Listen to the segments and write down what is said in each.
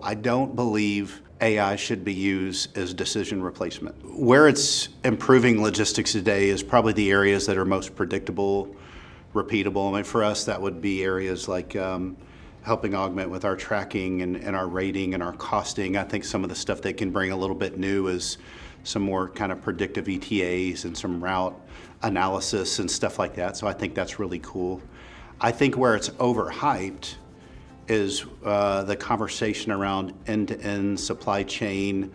I don't believe AI should be used as decision replacement. Where it's improving logistics today is probably the areas that are most predictable, repeatable. I mean, for us, that would be areas like helping augment with our tracking and our rating and our costing. I think some of the stuff they can bring a little bit new is some more kind of predictive ETAs and some route analysis and stuff like that. So I think that's really cool. I think where it's overhyped is the conversation around end-to-end supply chain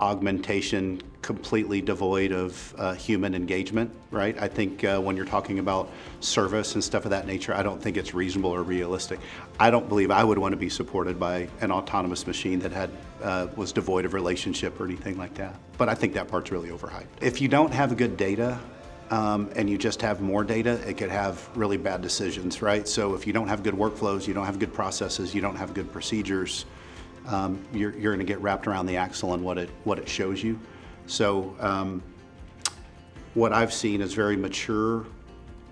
augmentation completely devoid of human engagement, right? I think when you're talking about service and stuff of that nature, I don't think it's reasonable or realistic. I don't believe I would want to be supported by an autonomous machine that was devoid of relationship or anything like that. But I think that part's really overhyped. If you don't have good data, and you just have more data, it could have really bad decisions, right? So if you don't have good workflows, you don't have good processes, you don't have good procedures, you're going to get wrapped around the axle on what it shows you. So what I've seen is very mature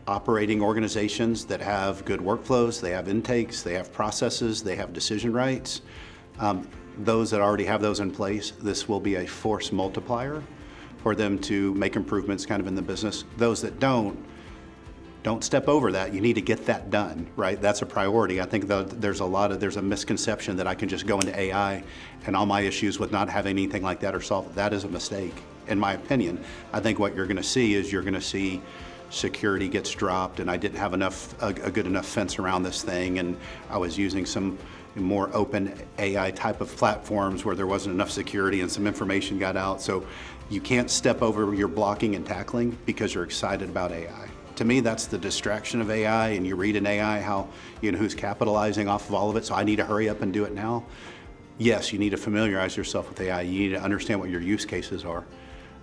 operating organizations that have good workflows, they have intakes, they have processes, they have decision rights. Those that already have those in place, this will be a force multiplier for them to make improvements kind of in the business. Those that don't step over that. You need to get that done, right? That's a priority. I think there's a misconception that I can just go into AI and all my issues with not having anything like that are solved. That is a mistake, in my opinion. I think what you're gonna see is security gets dropped, and I didn't have a good enough fence around this thing, and I was using some more open AI type of platforms where there wasn't enough security and some information got out. So you can't step over your blocking and tackling because you're excited about AI. To me, that's the distraction of AI, and you read in AI how, who's capitalizing off of all of it, so I need to hurry up and do it now. Yes, you need to familiarize yourself with AI. You need to understand what your use cases are.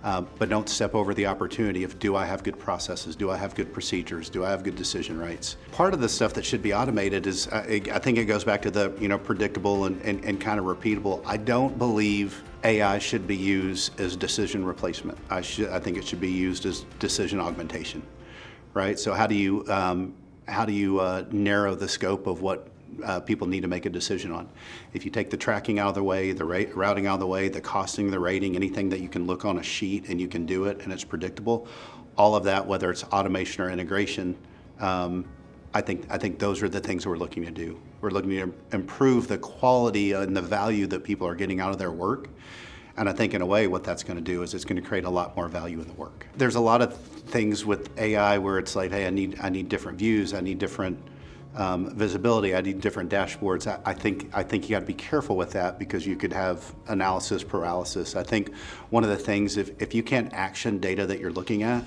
But don't step over the opportunity of, do I have good processes? Do I have good procedures? Do I have good decision rights? Part of the stuff that should be automated is, I think it goes back to the predictable and kind of repeatable. I don't believe AI should be used as decision replacement. I think it should be used as decision augmentation, right? So how do you narrow the scope of what people need to make a decision on? If you take the tracking out of the way, the routing out of the way, the costing, the rating, anything that you can look on a sheet and you can do it and it's predictable, all of that, whether it's automation or integration, I think those are the things we're looking to do. We're looking to improve the quality and the value that people are getting out of their work. And I think in a way what that's going to do is it's going to create a lot more value in the work. There's a lot of things with AI where it's like, hey, I need different views, I need different visibility, I need different dashboards. I think you got to be careful with that because you could have analysis paralysis. I think one of the things, if you can't action data that you're looking at,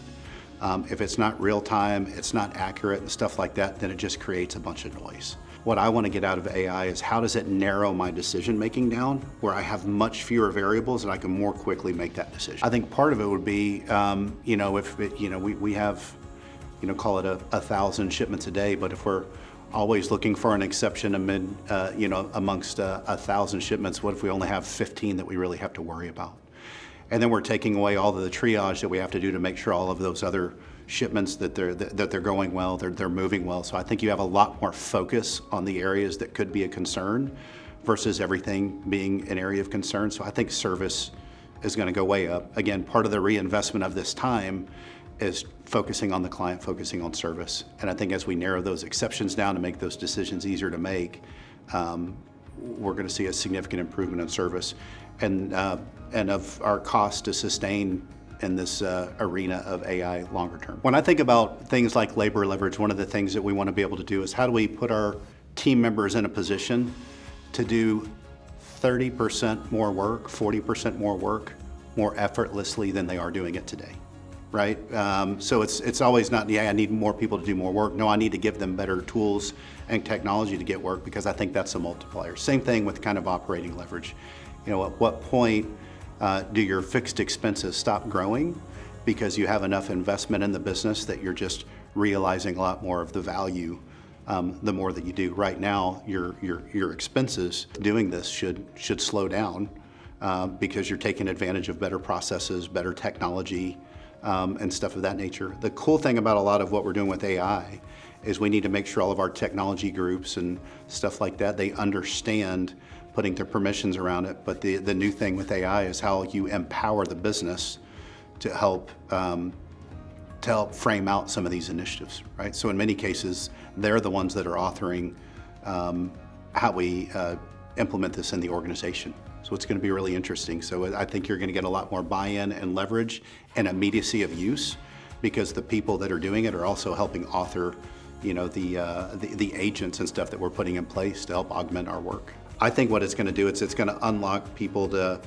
if it's not real time, it's not accurate and stuff like that, then it just creates a bunch of noise. What I want to get out of AI is how does it narrow my decision making down where I have much fewer variables and I can more quickly make that decision. I think part of it would be, we have, call it 1,000 shipments a day, but if we're always looking for an exception amongst 1,000 shipments, what if we only have 15 that we really have to worry about? And then we're taking away all of the triage that we have to do to make sure all of those other shipments that they're going well, they're moving well. So I think you have a lot more focus on the areas that could be a concern versus everything being an area of concern. So I think service is going to go way up. Again, part of the reinvestment of this time is focusing on the client, focusing on service. And I think as we narrow those exceptions down to make those decisions easier to make, we're going to see a significant improvement in service and of our cost to sustain in this arena of AI longer term. When I think about things like labor leverage, one of the things that we want to be able to do is how do we put our team members in a position to do 30% more work, 40% more work, more effortlessly than they are doing it today, right? So it's always not, yeah, I need more people to do more work. No, I need to give them better tools and technology to get work because I think that's a multiplier. Same thing with kind of operating leverage. At what point do your fixed expenses stop growing because you have enough investment in the business that you're just realizing a lot more of the value the more that you do. Right now, your expenses doing this should slow down because you're taking advantage of better processes, better technology, and stuff of that nature. The cool thing about a lot of what we're doing with AI is we need to make sure all of our technology groups and stuff like that, they understand putting the permissions around it. But the new thing with AI is how you empower the business to help frame out some of these initiatives, right? So in many cases, they're the ones that are authoring how we implement this in the organization. So it's going to be really interesting. So I think you're going to get a lot more buy-in and leverage and immediacy of use, because the people that are doing it are also helping author, the agents and stuff that we're putting in place to help augment our work. I think what it's going to do is it's going to unlock people to,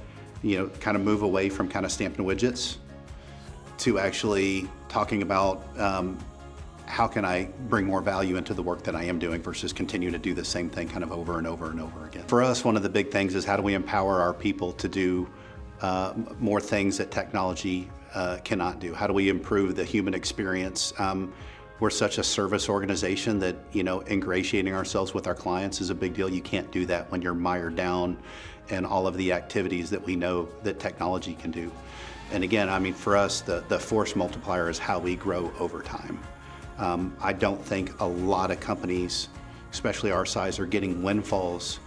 kind of move away from kind of stamping widgets to actually talking about how can I bring more value into the work that I am doing versus continue to do the same thing kind of over and over and over again. For us, one of the big things is how do we empower our people to do more things that technology cannot do? How do we improve the human experience? We're such a service organization that, ingratiating ourselves with our clients is a big deal. You can't do that when you're mired down in all of the activities that we know that technology can do. And again, for us, the Force Multiplier is how we grow over time. I don't think a lot of companies, especially our size, are getting windfalls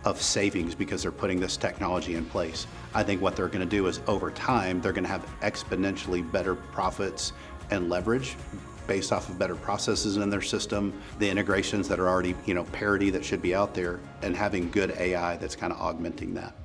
of savings because they're putting this technology in place. I think what they're going to do is over time, they're going to have exponentially better profits and leverage based off of better processes in their system, the integrations that are already, parity that should be out there, and having good AI that's kind of augmenting that.